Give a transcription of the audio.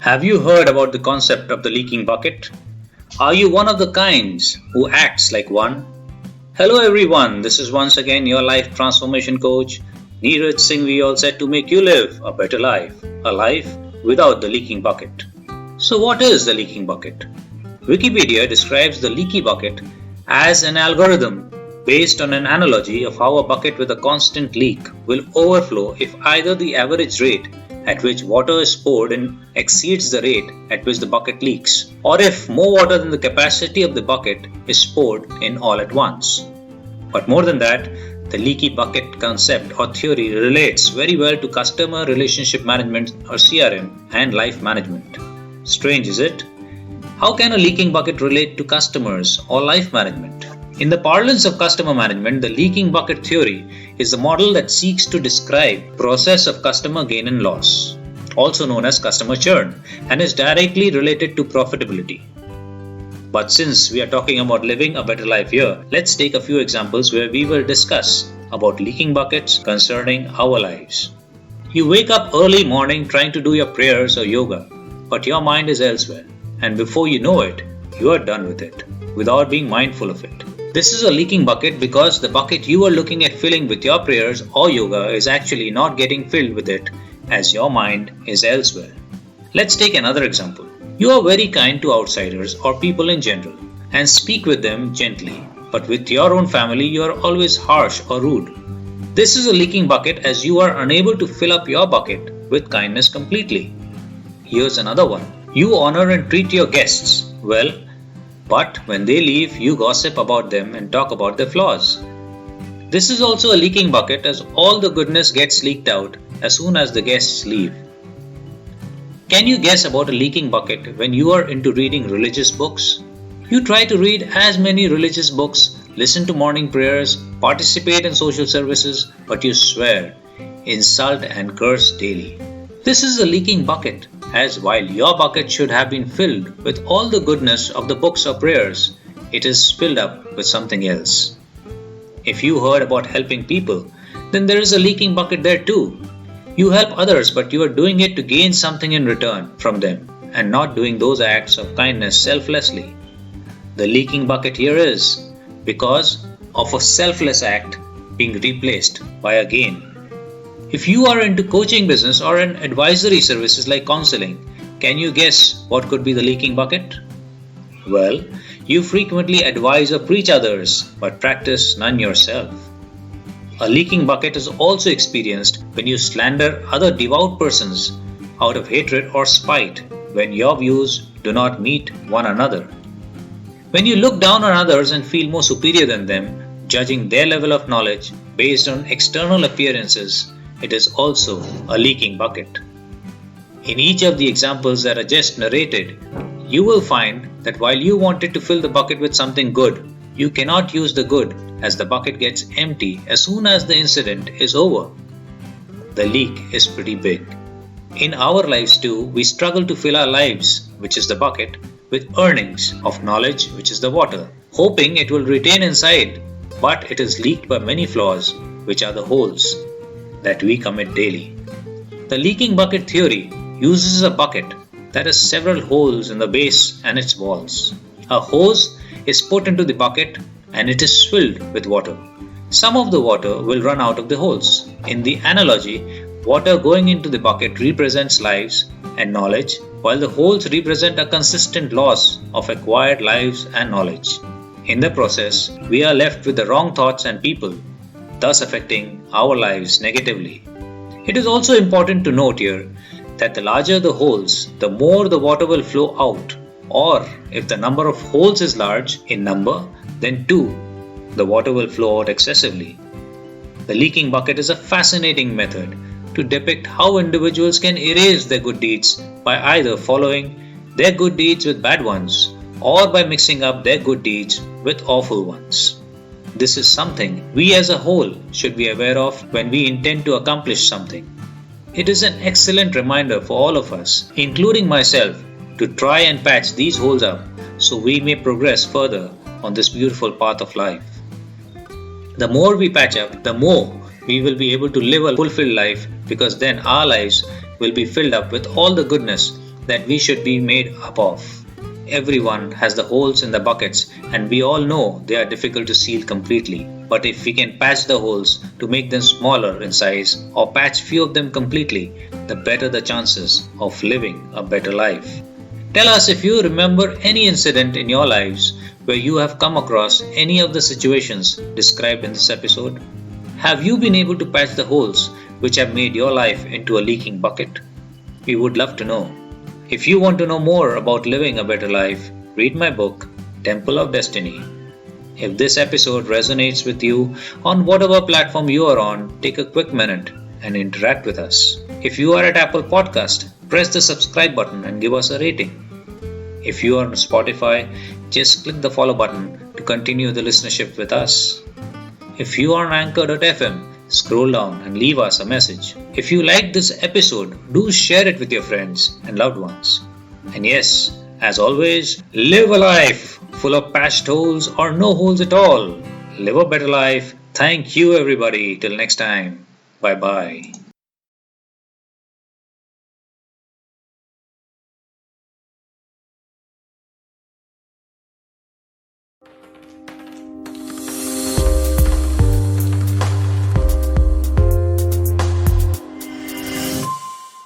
Have you heard about the concept of the leaking bucket? Are you one of the kinds who acts like one? Hello everyone, this is once again your life transformation coach, Neeraj Singhvi, all set to make you live a better life, a life without the leaking bucket. So what is the leaking bucket? Wikipedia describes the leaky bucket as an algorithm based on an analogy of how a bucket with a constant leak will overflow if either the average rate at which water is poured in exceeds the rate at which the bucket leaks, or if more water than the capacity of the bucket is poured in all at once. But more than that, the leaky bucket concept or theory relates very well to customer relationship management or CRM and life management. Strange, is it? How can a leaking bucket relate to customers or life management? In the parlance of customer management, the leaking bucket theory is the model that seeks to describe process of customer gain and loss, also known as customer churn, and is directly related to profitability. But since we are talking about living a better life here, let's take a few examples where we will discuss about leaking buckets concerning our lives. You wake up early morning trying to do your prayers or yoga, but your mind is elsewhere, and before you know it, you are done with it, without being mindful of it. This is a leaking bucket because the bucket you are looking at filling with your prayers or yoga is actually not getting filled with it as your mind is elsewhere. Let's take another example. You are very kind to outsiders or people in general and speak with them gently, but with your own family you are always harsh or rude. This is a leaking bucket as you are unable to fill up your bucket with kindness completely. Here's another one. You honor and treat your guests well, but when they leave, you gossip about them and talk about their flaws. This is also a leaking bucket as all the goodness gets leaked out as soon as the guests leave. Can you guess about a leaking bucket when you are into reading religious books? You try to read as many religious books, listen to morning prayers, participate in social services, but you swear, insult and curse daily. This is a leaking bucket, as while your bucket should have been filled with all the goodness of the books or prayers, it is filled up with something else. If you heard about helping people, then there is a leaking bucket there too. You help others, but you are doing it to gain something in return from them and not doing those acts of kindness selflessly. The leaking bucket here is because of a selfless act being replaced by a gain. If you are into coaching business or an advisory services like counseling, can you guess what could be the leaking bucket? Well, you frequently advise or preach others, but practice none yourself. A leaking bucket is also experienced when you slander other devout persons out of hatred or spite when your views do not meet one another. When you look down on others and feel more superior than them, judging their level of knowledge based on external appearances, it is also a leaking bucket. In each of the examples that are just narrated, you will find that while you wanted to fill the bucket with something good, you cannot use the good as the bucket gets empty as soon as the incident is over. The leak is pretty big. In our lives too, we struggle to fill our lives, which is the bucket, with earnings of knowledge, which is the water, hoping it will retain inside, but it is leaked by many flaws, which are the holes that we commit daily. The leaking bucket theory uses a bucket that has several holes in the base and its walls. A hose is put into the bucket and it is filled with water. Some of the water will run out of the holes. In the analogy, water going into the bucket represents lives and knowledge, while the holes represent a consistent loss of acquired lives and knowledge. In the process, we are left with the wrong thoughts and people, thus affecting our lives negatively. It is also important to note here that the larger the holes, the more the water will flow out, or if the number of holes is large in number, then too, the water will flow out excessively. The leaking bucket is a fascinating method to depict how individuals can erase their good deeds by either following their good deeds with bad ones or by mixing up their good deeds with awful ones. This is something we as a whole should be aware of when we intend to accomplish something. It is an excellent reminder for all of us, including myself, to try and patch these holes up so we may progress further on this beautiful path of life. The more we patch up, the more we will be able to live a fulfilled life, because then our lives will be filled up with all the goodness that we should be made up of. Everyone has the holes in the buckets, and we all know they are difficult to seal completely. But if we can patch the holes to make them smaller in size or patch few of them completely, the better the chances of living a better life. Tell us if you remember any incident in your lives where you have come across any of the situations described in this episode. Have you been able to patch the holes which have made your life into a leaking bucket? We would love to know. If you want to know more about living a better life, read my book, Temple of Destiny. If this episode resonates with you on whatever platform you are on, take a quick minute and interact with us. If you are at Apple Podcast, press the subscribe button and give us a rating. If you are on Spotify, just click the follow button to continue the listenership with us. If you are on Anchor.fm, scroll down and leave us a message. If you liked this episode, do share it with your friends and loved ones. And yes, as always, live a life full of patched holes or no holes at all. Live a better life. Thank you everybody. Till next time. Bye bye.